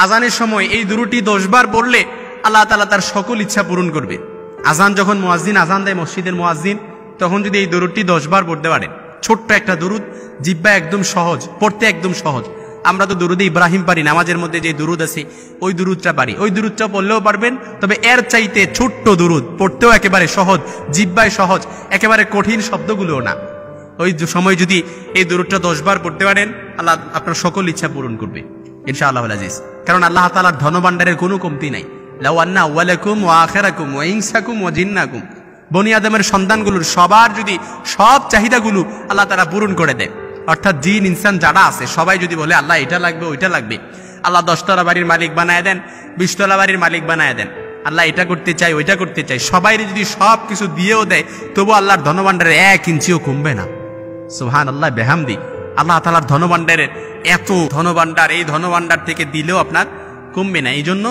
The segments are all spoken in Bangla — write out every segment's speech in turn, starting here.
আজানের সময় এই দুরূদটি 10 বার পড়লে আল্লাহ তাআলা তার সকল ইচ্ছা পূরণ করবে। আজান যখন মুয়াজ্জিন আজান দেয়, মসজিদের মুয়াজ্জিন, তখন যদি এই দুরূদটি 10 বার পড়তে পারেন, ছোট্ট একটা দুরূদ, জিহ্বা একদম সহজ, পড়তে একদম সহজ। আমরা তো দুরুদে ইব্রাহিম পারি, নামাজের মধ্যে যে দুরুদ আছে ওই দুরুদটা পারি, ওই দুরুদটা পড়লেও পারবেন। তবে এর চাইতে ছোট্ট দুরুদ, পড়তেও একেবারে সহজ, জিহ্বায় সহজ, একেবারে কঠিন শব্দগুলোও না, ওই সময় যদি এই দুরুদটা 10 বার পড়তে পারেন, আল্লাহ আপনার সকল ইচ্ছা পূরণ করবে ইনশাআল্লাহুল আজিজ। কারণ আল্লাহ তাআলার ধনভাণ্ডারের কোনো কমতি নাই। লাউ আন্না আউওয়ালাকুম ওয়া আখিরাকুম ওয়া ইনসাকুম ওয়া জিন্নাকুম, বনি আদমের সন্তানগুলোর সবার যদি সব চাহিদাগুলো আল্লাহ তাআলা পূরণ করে দেয়, অর্থাৎ জিন ইনসান যারা আছে সবাই যদি বলে আল্লাহ এটা লাগবে ওইটা লাগবে, আল্লাহ 10 তলা বাড়ির মালিক বানায় দেন, 20 তলা বাড়ির মালিক বানায় দেন, আল্লাহ এটা করতে চাই ওইটা করতে চাই, সবাই যদি সব কিছু দিয়েও দেয়, তবু আল্লাহর ধনভাণ্ডারে 1 ইঞ্চিও কমবে না। সুবহানাল্লাহ বিহামদি। আল্লাহ তাআলার ধনভাণ্ডারের এত ধনভাণ্ডার, এই ধনভাণ্ডার থেকে দিলেও আপনার কমবে না। এই জন্য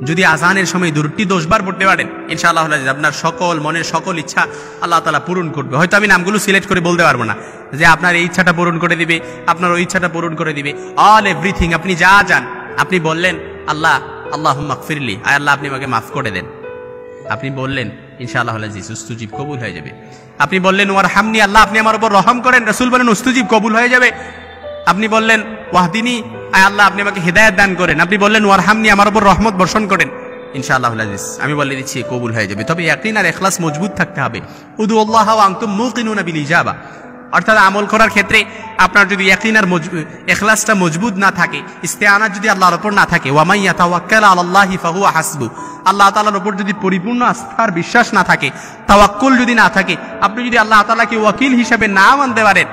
যদি আজানের সময় দুরূদটি 10 বার পড়তে পারেন, ইনশাআল্লাহ আপনার সকল মনের সকল ইচ্ছা আল্লাহ তাআলা পূরণ করবে। হয়তো আমি নামগুলো সিলেক্ট করে বলতে পারবো না যে আপনার এই ইচ্ছাটা পূরণ করে দিবে, আপনার ওই ইচ্ছাটা পূরণ করে দিবে, অল এভরিথিং। আপনি যা চান, আপনি বললেন আল্লাহ আল্লাহুম্মা গফিরলি, আয় আল্লাহ আপনি আমাকে মাফ করে দেন, আপনি বললেন ইনশাআল্লাহ উস্তুজিব, কবুল হয়ে যাবে। আপনি বললেন ওয়ারহামনি, আল্লাহ আপনি আমার উপর রহম করেন, রাসূল বলেন উস্তুজিব, কবুল হয়ে যাবে। আপনি বললেন ওয়াহদিনী, আয় আল্লাহ আপনি আমাকে হেদায়েত দান করেন, আপনি বললেন ওয়ারহামনি, আমার উপর রহমত বর্ষণ করেন, ইনশাআল্লাহ আমি বলে দিচ্ছি কবুল হয়ে যাবে। তবে ইয়াকিন আর ইখলাস মজবুত থাকতে হবে। উদুল্লাহ ওয়া আনতুম মুকিনুনা বিল ইজাবা, অর্থাৎ আমল করার ক্ষেত্রে আপনার যদি ইয়াকিন আর ইখলাসটা মজবুত না থাকে, ইস্তেআনা যদি আল্লাহর উপর না থাকে, ওয়া মাইয়া তাওয়াক্কাল আলাল্লাহি ফাহুয়া হাসবু, আল্লাহ তাআলার উপর যদি পরিপূর্ণ আস্থার বিশ্বাস না থাকে, তাওয়াক্কুল যদি না থাকে, আপনি যদি আল্লাহ তাআলাকে ওয়াকিল হিসেবে না মানতে পারেন,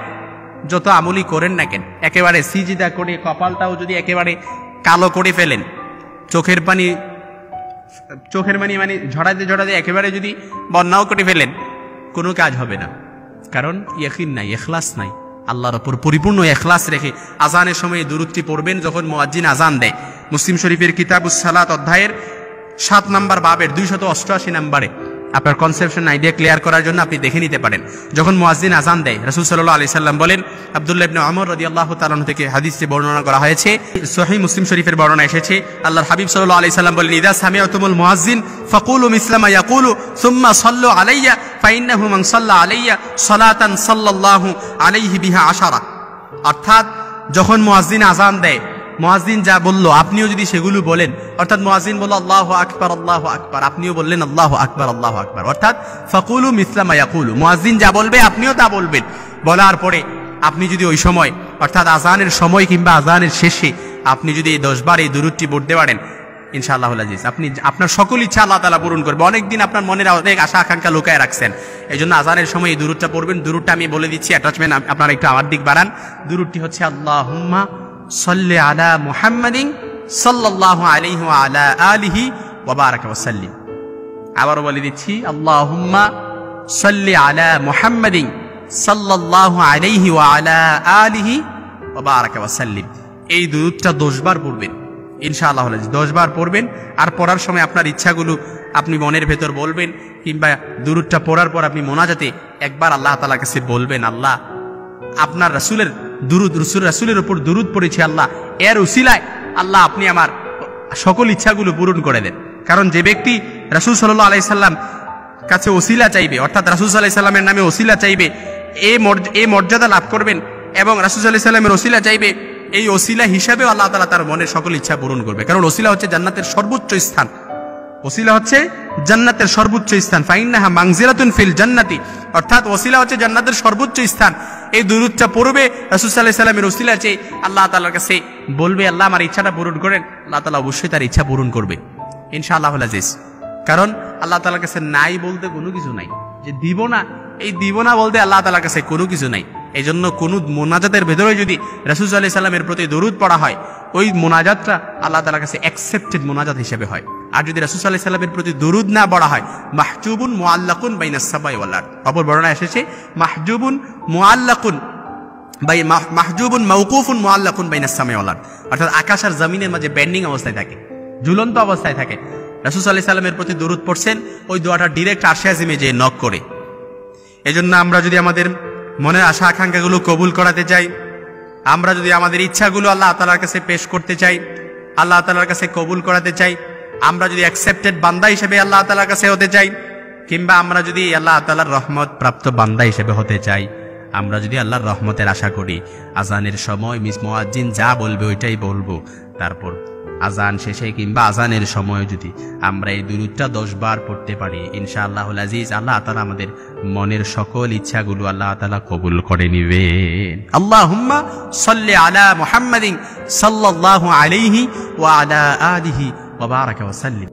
যত আমলই করেন না কেন, একেবারে সিজদা করে কপালটাও যদি একেবারে কালো করে ফেলেন, চোখের পানি ঝরাতে ঝরাতে একেবারে যদি বন্যাও করে ফেলেন, কোনো কাজ হবে না। কারণ ইয়াকিন নাই, ইখলাস নাই। আল্লাহর উপর পরিপূর্ণ ইখলাস রেখে আজানের সময় দুরূদটি পড়বেন যখন মুয়াজ্জিন আজান দেয়। মুসলিম শরীফের কিতাবুস সালাত অধ্যায়ের 7 নম্বর বাবের 288 নম্বরে আপনার কনসেপশন আইডিয়া ক্লিয়ার করার জন্য আপনি দেখে নিতে পারেন। যখন মুয়াজ্জিন আজান দেয়, রাসূল সাল্লাল্লাহু আলাইহি সাল্লাম বলেন, আব্দুল্লাহ ইবনে ওমর রাদিয়াল্লাহু তাআলা আনহু থেকে হাদিসে বর্ণনা করা হয়েছে, সহিহ মুসলিম শরীফের বর্ণনা এসেছে, আল্লাহর হাবিব সাল্লাল্লাহু আলাইহি সাল্লাম বলেন, ইযা সামিআতুমুল মুয়াজ্জিন ফাকুলু মিসলা মা ইয়াকুলু সুম্মা সাল্লু আলাইয়া ফাইন্নাহু মান সাল্লা আলাইয়া সালাতান সাল্লাল্লাহু আলাইহি বিহা 10। অর্থাৎ যখন মুয়াজ্জিন আজান দেয়, মুয়াজ্জিন যা বলল আপনিও যদি সেগুলো বলেন, অর্থাৎ মুয়াজ্জিন বলল আল্লাহু আকবার আল্লাহু আকবার, আপনিও বললেন আল্লাহু আকবার আল্লাহু আকবার, অর্থাৎ ফাকুলু মিসলা মা ইয়াকুলু, মুয়াজ্জিন যা বলবে আপনিও তা বলবেন। বলার পরে আপনি যদি ওই সময়, অর্থাৎ আজানের সময় কিংবা আজানের শেষে আপনি যদি 10 বার এই দুরূদটি পড়তে পারেন, ইনশাআল্লাহুল আজিজ আপনি আপনার সকল ইচ্ছা আল্লাহ তাআলা পূরণ করবে। অনেকদিন আপনার মনের অনেক আশা আকাঙ্ক্ষা লুকায় রাখছেন, এই জন্য আজানের সময় এই দুরূদটা পড়বেন। দুরূদটা আমি বলে দিচ্ছি, অ্যাটাচমেন্ট আপনারা একটু আমার দিক বাড়ান। দুরূদটি হচ্ছে আল্লাহুম্মা সাল্লি আলা মুহাম্মাদিন সাল্লাল্লাহু আলাইহি ওয়া আলা আলিহি ওয়া বারাকা ওয়া সাল্লিম। আবারও বলে দিচ্ছি, আল্লাহুম্মা সাল্লি আলা মুহাম্মাদিন সাল্লাল্লাহু আলাইহি ওয়া আলা আলিহি ওয়া বারাকা ওয়া সাল্লিম। এই দুরূদটা 10 বার পড়বেন ইনশাআল্লাহ, 10 বার পড়বেন। আর পড়ার সময় আপনার ইচ্ছাগুলো আপনি মনের ভেতর বলবেন, কিংবা দুরূদটা পড়ার পর আপনি মোনাজাতে একবার আল্লাহ তাআলার কাছে বলবেন, আল্লাহ আপনার রাসূলের দুরূদ, রাসূলের উপর দুরূদ পড়েছি, আল্লাহ এর উসিলায় আল্লাহ আপনি আমার সকল ইচ্ছাগুলো পূরণ করে দেন। কারণ যে ব্যক্তি রাসূল সাল্লাল্লাহু আলাইহি সাল্লাম কাছে ওসিলা চাইবে, অর্থাৎ রাসূল সাল্লাল্লাহু আলাইহি সাল্লামের নামে ওসিলা চাইবে, এই মর্যাদা লাভ করবেন। এবং রাসূল সাল্লাল্লাহু আলাইহি সাল্লামের ওসিলা চাইবে, এই ওসিলা হিসাবে আল্লাহ তাআলা তার মনের সকল ইচ্ছা পূরণ করবে। কারণ ওসিলা হচ্ছে জান্নাতের সর্বোচ্চ স্থান, ওসিলা হচ্ছে জান্নাতের সর্বোচ্চ স্থান। ফাইন্নাহা মানজিলাতুন ফিল জান্নাতি, অর্থাৎ ওসিলা হচ্ছে জান্নাতের সর্বোচ্চ স্থান। এই দুরূদটা পড়বে, রাসূল সাল্লাল্লাহু আলাইহি সাল্লামের ওসিলা চেয়ে আল্লাহ তাআলার কাছে বলবে, আল্লাহ আমার ইচ্ছাটা পূরণ করেন, আল্লাহ তাআলা অবশ্যই তার ইচ্ছা পূরণ করবে ইনশাআল্লাহুল আজিজ। কারণ আল্লাহ তাআলার কাছে নাই বলতে কোনো কিছু নাই, যে দিব না, এই দিব না বলতে আল্লাহ তাআলার কাছে কোনো কিছু নাই। এই জন্য কোন মোনাজাতের ভেতরে যদি রাসূল সাল্লাল্লাহু আলাইহি সাল্লামের প্রতি দরুদ পড়া হয়, ওই মোনাজাতটা আল্লাহ তাআলার কাছে অ্যাকসেপ্টেড মোনাজাত হিসেবে হয়। আর যদি রাসূল সাল্লাল্লাহু আলাইহি সাল্লামের প্রতি দরুদ না পড়া হয়, মাহজুবুন মুআল্লাকুন বাইনাস সামাই ওয়াল আরদ, অপর বর্ণনা এসেছে মাহজুবুন মুআল্লাকুন মাহজুবুন মাওকুফুন মুআল্লাকুন বাইনাস সামাই ওয়াল আরদ, অর্থাৎ আকাশ আর জমিনের মাঝে বেন্ডিং অবস্থায় থাকে, ঝুলন্ত অবস্থায় থাকে। রাসূল সাল্লাল্লাহু আলাইহি সাল্লামের প্রতি দরুদ পড়ছেন, ওই দোয়াটা ডাইরেক্ট আরশে আজিমে যে নক করে। এজন্য আমরা যদি আমাদের মনের আশা আকাঙ্ক্ষাগুলো কবুল করাতে চাই, আমরা যদি আমাদের ইচ্ছাগুলো আল্লাহ তাআলার কাছে পেশ করতে চাই, আল্লাহ তাআলার কাছে কবুল করাতে চাই, আমরা যদি অ্যাকসেপ্টেড বান্দা হিসেবে আল্লাহ তাআলার কাছে হতে চাই, কিংবা আমরা যদি আল্লাহ তাআলার রহমত প্রাপ্ত বান্দা হিসেবে হতে চাই, আমরা যদি আল্লাহর রহমতের আশা করি, আজানের সময় মুয়াজ্জিন যা বলবে ওইটাই বলবো। তারপর আজান শেষে কিংবা আজানের সময় যদি আমরা এই দুরূদটা 10 বার পড়তে পারি, ইনশাআল্লাহুল আজিজ আল্লাহ তাআলা আমাদের মনের সকল ইচ্ছাগুলো আল্লাহ তাআলা কবুল করে নেবেন। আল্লাহুম্মা সাল্লি আলা মুহাম্মাদিন সাল্লাল্লাহু আলাইহি ওয়া আলা আলিহি ওয়া বারাকা ওয়া সাল্লিম।